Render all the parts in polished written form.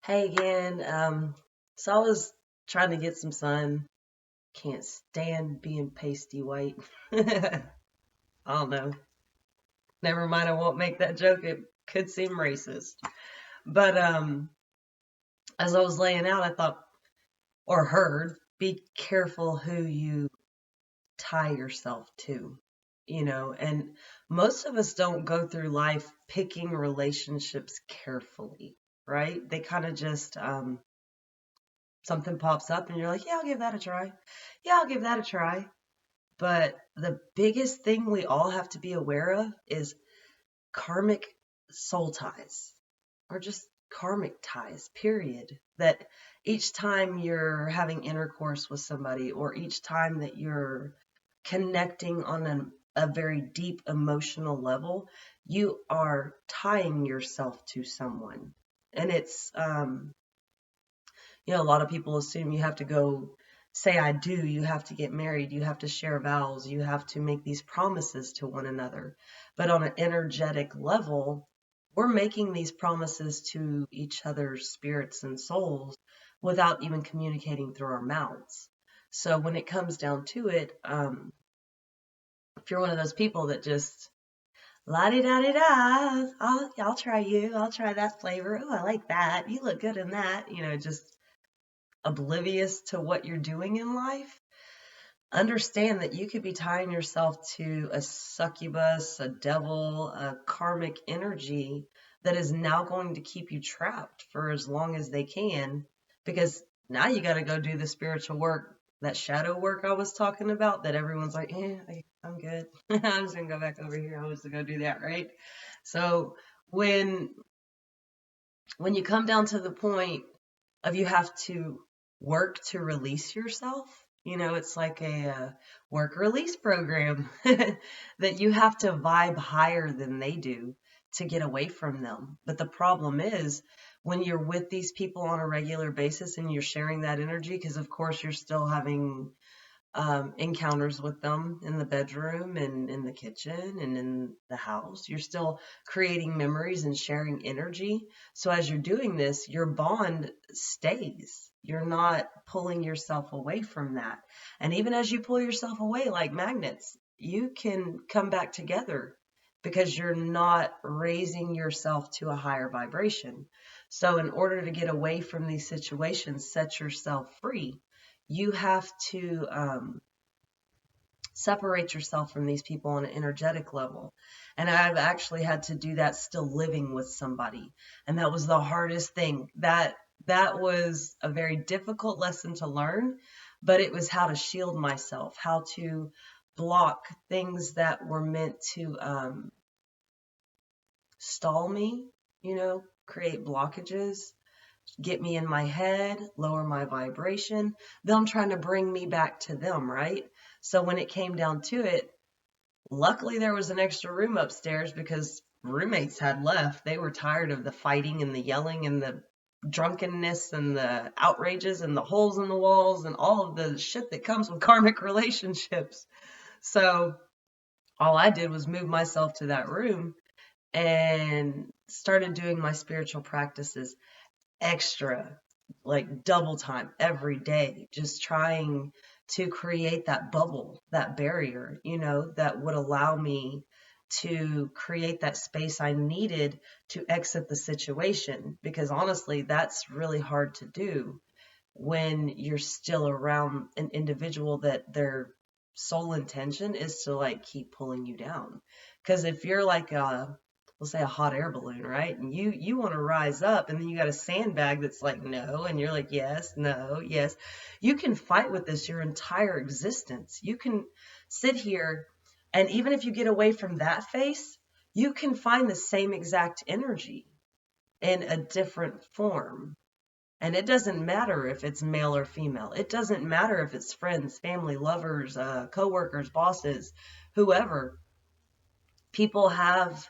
Hey again. So I was trying to get some sun. Can't stand being pasty white. I don't know. Never mind, I won't make that joke. It could seem racist. But as I was laying out, I thought or heard, be careful who you tie yourself to. And most of us don't go through life picking relationships carefully, right? They kind of just something pops up and you're like, yeah, I'll give that a try. Yeah, I'll give that a try. But the biggest thing we all have to be aware of is karmic soul ties or just karmic ties, period. That each time you're having intercourse with somebody or each time that you're connecting on a very deep emotional level, you are tying yourself to someone. And a lot of people assume you have to go say I do, you have to get married, you have to share vows, you have to make these promises to one another. But on an energetic level, we're making these promises to each other's spirits and souls without even communicating through our mouths. So when it comes down to it, if you're one of those people that just la di da di da, I'll try you, I'll try that flavor. Oh, I like that. You look good in that. Just oblivious to what you're doing in life, understand that you could be tying yourself to a succubus, a devil, a karmic energy that is now going to keep you trapped for as long as they can, because now you got to go do the spiritual work, that shadow work I was talking about, that everyone's like, I'm good. I'm just going to go back over here. I was to go do that, right? So when when you come down to the point of you have to work to release yourself, it's like a work release program that you have to vibe higher than they do to get away from them. But the problem is when you're with these people on a regular basis and you're sharing that energy, because of course you're still having encounters with them in the bedroom and in the kitchen and in the house. You're still creating memories and sharing energy. So as you're doing this, your bond stays. You're not pulling yourself away from that. And even as you pull yourself away like magnets, you can come back together because you're not raising yourself to a higher vibration. So, in order to get away from these situations, set yourself free, you have to separate yourself from these people on an energetic level. And I've actually had to do that still living with somebody. And that was the hardest thing. That was a very difficult lesson to learn, but it was how to shield myself, how to block things that were meant to stall me, create blockages, get me in my head, lower my vibration, them trying to bring me back to them, right? So when it came down to it, luckily there was an extra room upstairs because roommates had left. They were tired of the fighting and the yelling and the drunkenness and the outrages and the holes in the walls and all of the shit that comes with karmic relationships. So all I did was move myself to that room and started doing my spiritual practices extra, like double time every day, just trying to create that bubble, that barrier, that would allow me to create that space I needed to exit the situation. Because honestly, that's really hard to do when you're still around an individual that their sole intention is to like keep pulling you down. Because if you're like let's say a hot air balloon, right? And you want to rise up and then you got a sandbag that's like no, and you're like yes, no, yes. You can fight with this your entire existence. You can sit here and even if you get away from that face, you can find the same exact energy in a different form. And it doesn't matter if it's male or female. It doesn't matter if it's friends, family, lovers, coworkers, bosses, whoever. People have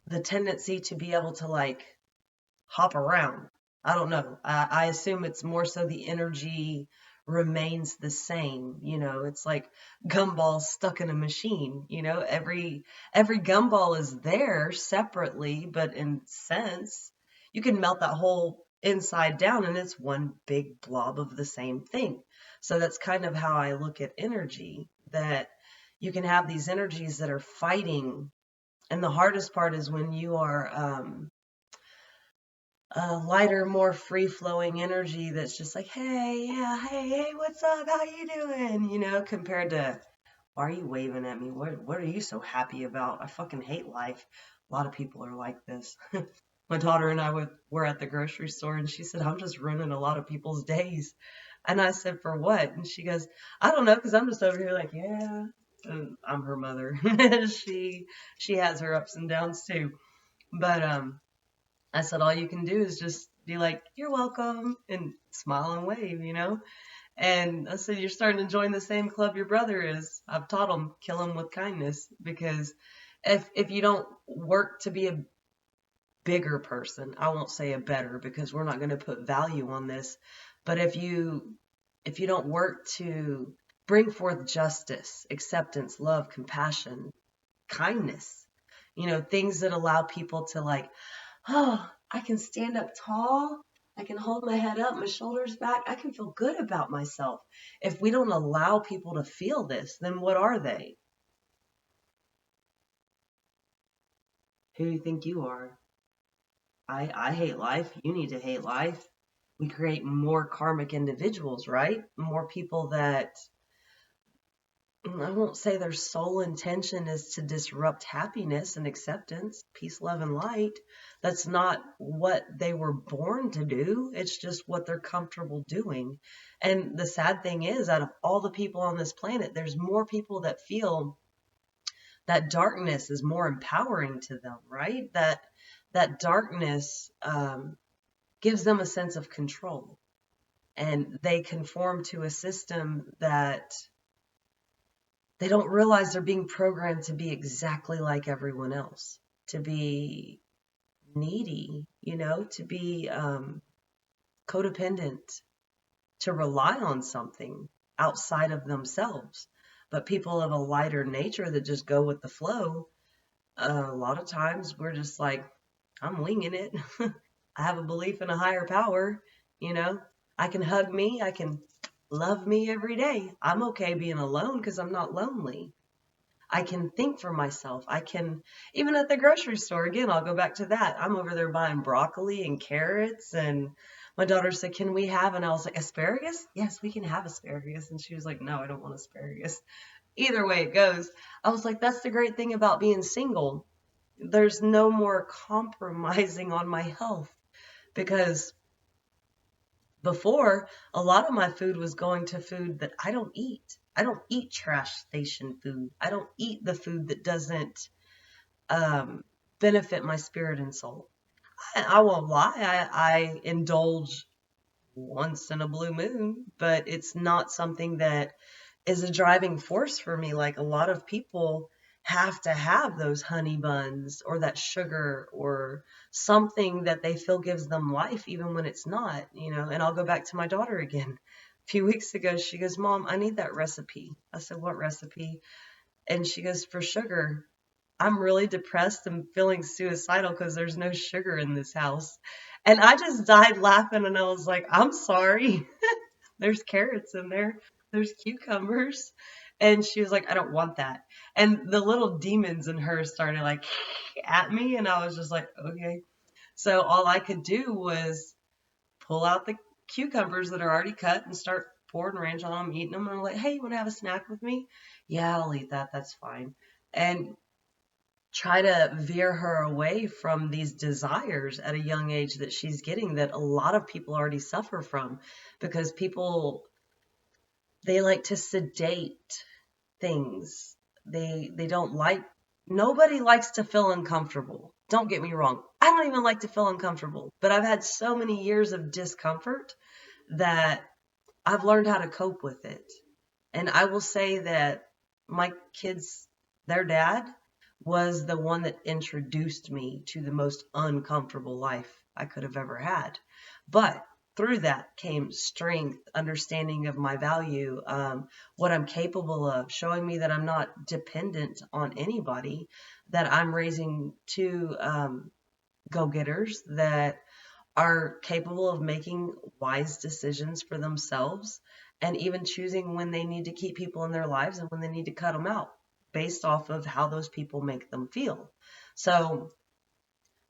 the tendency to be able to like hop around. I don't know. I assume it's more so the energy remains the same. It's like gumballs stuck in a machine. Every gumball is there separately, but in sense, you can melt that whole inside down, and it's one big blob of the same thing. So that's kind of how I look at energy, that you can have these energies that are fighting. And the hardest part is when you are a lighter, more free-flowing energy that's just like, hey, yeah, hey, what's up? How you doing? Compared to, why are you waving at me? What are you so happy about? I fucking hate life. A lot of people are like this. My daughter and I were at the grocery store, and she said, I'm just ruining a lot of people's days. And I said, for what? And she goes, I don't know, because I'm just over here like, yeah. And I'm her mother. She has her ups and downs too. But I said, all you can do is just be like, you're welcome, and smile and wave. And I said, you're starting to join the same club your brother is. I've taught him, kill him with kindness, because if you don't work to be a bigger person, I won't say a better, because we're not going to put value on this, but if you don't work to bring forth justice, acceptance, love, compassion, kindness, things that allow people to like, oh, I can stand up tall. I can hold my head up, my shoulders back. I can feel good about myself. If we don't allow people to feel this, then what are they? Who do you think you are? I hate life. You need to hate life. We create more karmic individuals, right? More people that, I won't say their sole intention is to disrupt happiness and acceptance, peace, love, and light. That's not what they were born to do. It's just what they're comfortable doing. And the sad thing is, out of all the people on this planet, there's more people that feel that darkness is more empowering to them, right? That darkness gives them a sense of control, and they conform to a system that they don't realize they're being programmed to be exactly like everyone else, to be needy, to be codependent, to rely on something outside of themselves. But people of a lighter nature that just go with the flow, a lot of times we're just like, I'm winging it. I have a belief in a higher power, you know. I can hug me, I can love me every day. I'm okay being alone because I'm not lonely. I can think for myself. I can, even at the grocery store, again, I'll go back to that. I'm over there buying broccoli and carrots, and my daughter said, can we have, and I was like, asparagus? Yes, we can have asparagus. And she was like, no, I don't want asparagus. Either way it goes, I was like, that's the great thing about being single. There's no more compromising on my health, because before, a lot of my food was going to food that I don't eat. I don't eat trash station food. I don't eat the food that doesn't um, benefit my spirit and soul. I won't lie, I indulge once in a blue moon, but it's not something that is a driving force for me. Like a lot of people have to have those honey buns or that sugar or something that they feel gives them life, even when it's not. And I'll go back to my daughter again. A few weeks ago, she goes, Mom, I need that recipe. I said, what recipe? And she goes, for sugar. I'm really depressed and feeling suicidal because there's no sugar in this house. And I just died laughing, and I was like, I'm sorry. There's carrots in there. There's cucumbers. And she was like, I don't want that. And the little demons in her started like at me. And I was just like, okay. So all I could do was pull out the cucumbers that are already cut and start pouring ranch on them, eating them. And I'm like, hey, you want to have a snack with me? Yeah, I'll eat that. That's fine. And try to veer her away from these desires at a young age that she's getting, that a lot of people already suffer from, because people, they like to sedate things. They don't like, nobody likes to feel uncomfortable. Don't get me wrong. I don't even like to feel uncomfortable, but I've had so many years of discomfort that I've learned how to cope with it. And I will say that my kids, their dad was the one that introduced me to the most uncomfortable life I could have ever had. But through that came strength, understanding of my value, what I'm capable of, showing me that I'm not dependent on anybody, that I'm raising two go-getters that are capable of making wise decisions for themselves and even choosing when they need to keep people in their lives and when they need to cut them out based off of how those people make them feel. So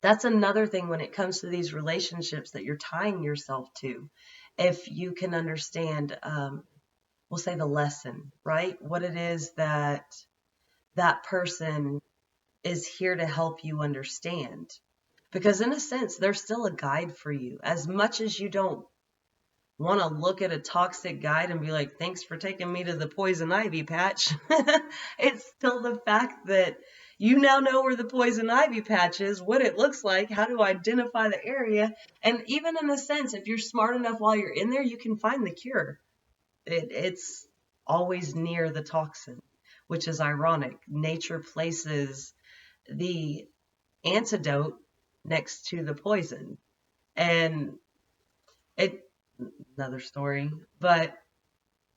that's another thing when it comes to these relationships that you're tying yourself to. If you can understand, we'll say the lesson, right? What it is that that person is here to help you understand. Because in a sense, they're still a guide for you. As much as you don't want to look at a toxic guide and be like, thanks for taking me to the poison ivy patch, it's still the fact that you now know where the poison ivy patch is, what it looks like, how to identify the area. And even in a sense, if you're smart enough while you're in there, you can find the cure. It's always near the toxin, which is ironic. Nature places the antidote next to the poison. And it, another story, but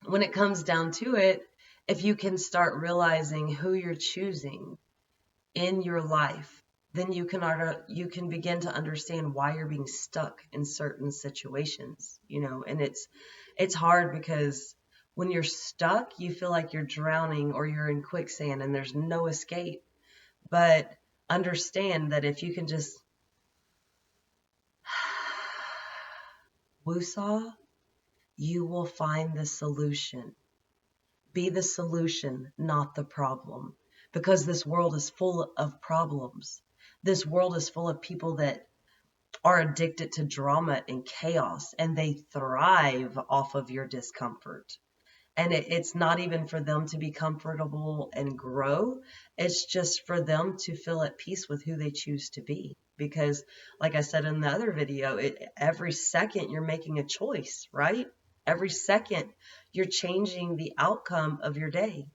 when it comes down to it, if you can start realizing who you're choosing in your life, then you can begin to understand why you're being stuck in certain situations, and it's hard because when you're stuck, you feel like you're drowning or you're in quicksand and there's no escape. But understand that if you can just woosah, you will find the solution. Be the solution, not the problem. Because this world is full of problems. This world is full of people that are addicted to drama and chaos, and they thrive off of your discomfort. And it's not even for them to be comfortable and grow. It's just for them to feel at peace with who they choose to be. Because, like I said in the other video, every second you're making a choice, right? Every second you're changing the outcome of your day.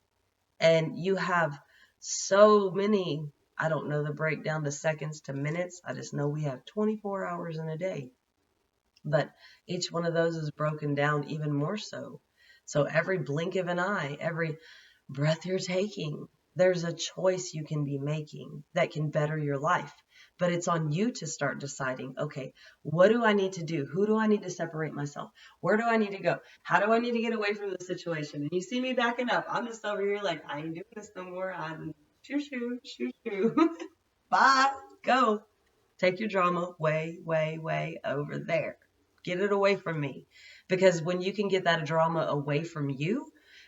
And you have so many, I don't know the breakdown to seconds to minutes. I just know we have 24 hours in a day. But each one of those is broken down even more so. So every blink of an eye, every breath you're taking, there's a choice you can be making that can better your life. But it's on you to start deciding, okay, what do I need to do? Who do I need to separate myself? Where do I need to go? How do I need to get away from the situation? And you see me backing up. I'm just over here like, I ain't doing this no more. I'm shoo, shoo, shoo, shoo. Bye. Go. Take your drama way, way, way over there. Get it away from me. Because when you can get that drama away from you,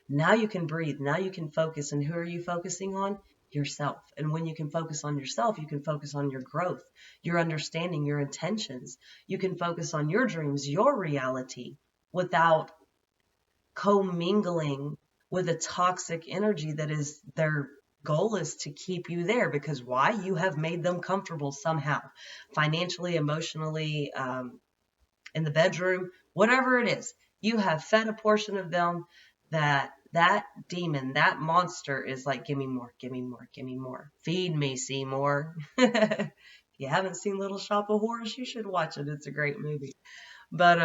now you can breathe. Now you can focus. And who are you focusing on? Yourself. And when you can focus on yourself, you can focus on your growth, your understanding, your intentions. You can focus on your dreams, your reality, without commingling with a toxic energy that is their goal is to keep you there. Because why? You have made them comfortable somehow, financially, emotionally, in the bedroom, whatever it is. You have fed a portion of them that demon, that monster is like, give me more, give me more, give me more. Feed me, Seymour. If you haven't seen Little Shop of Horrors, you should watch it. It's a great movie. But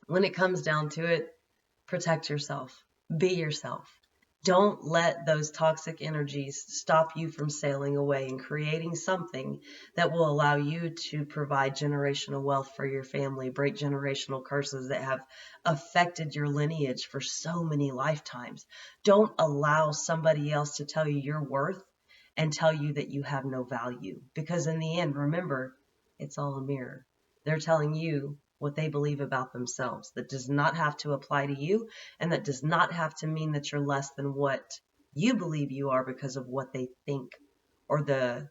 when it comes down to it, protect yourself. Be yourself. Don't let those toxic energies stop you from sailing away and creating something that will allow you to provide generational wealth for your family, break generational curses that have affected your lineage for so many lifetimes. Don't allow somebody else to tell you your worth and tell you that you have no value. Because in the end, remember, it's all a mirror. They're telling you what they believe about themselves. That does not have to apply to you, and that does not have to mean that you're less than what you believe you are because of what they think or the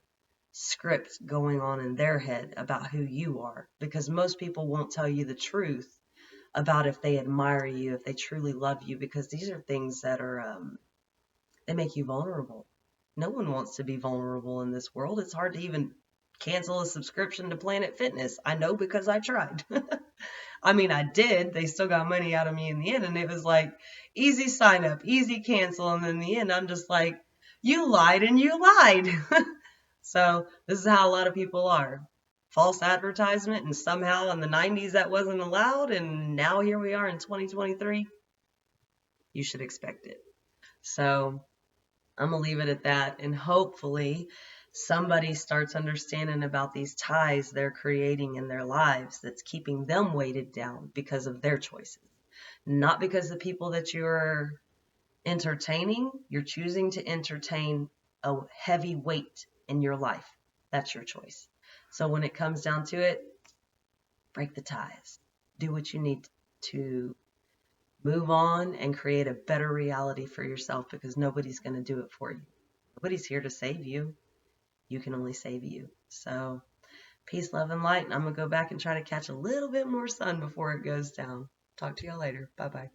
script going on in their head about who you are. Because most people won't tell you the truth about if they admire you, if they truly love you, because these are things that are, they make you vulnerable. No one wants to be vulnerable in this world. It's hard to even cancel a subscription to Planet Fitness. I know because I tried. I mean, I did. They still got money out of me in the end. And it was like, easy sign up, easy cancel. And in the end, I'm just like, you lied and you lied. So this is how a lot of people are. False advertisement. And somehow in the 90s that wasn't allowed. And now here we are in 2023. You should expect it. So I'm going to leave it at that. And hopefully somebody starts understanding about these ties they're creating in their lives that's keeping them weighted down because of their choices, not because the people that you're entertaining, you're choosing to entertain a heavy weight in your life. That's your choice. So when it comes down to it, break the ties. Do what you need to move on and create a better reality for yourself, because nobody's going to do it for you. Nobody's here to save you. You can only save you. So peace, love, and light. And I'm going to go back and try to catch a little bit more sun before it goes down. Talk to y'all later. Bye-bye.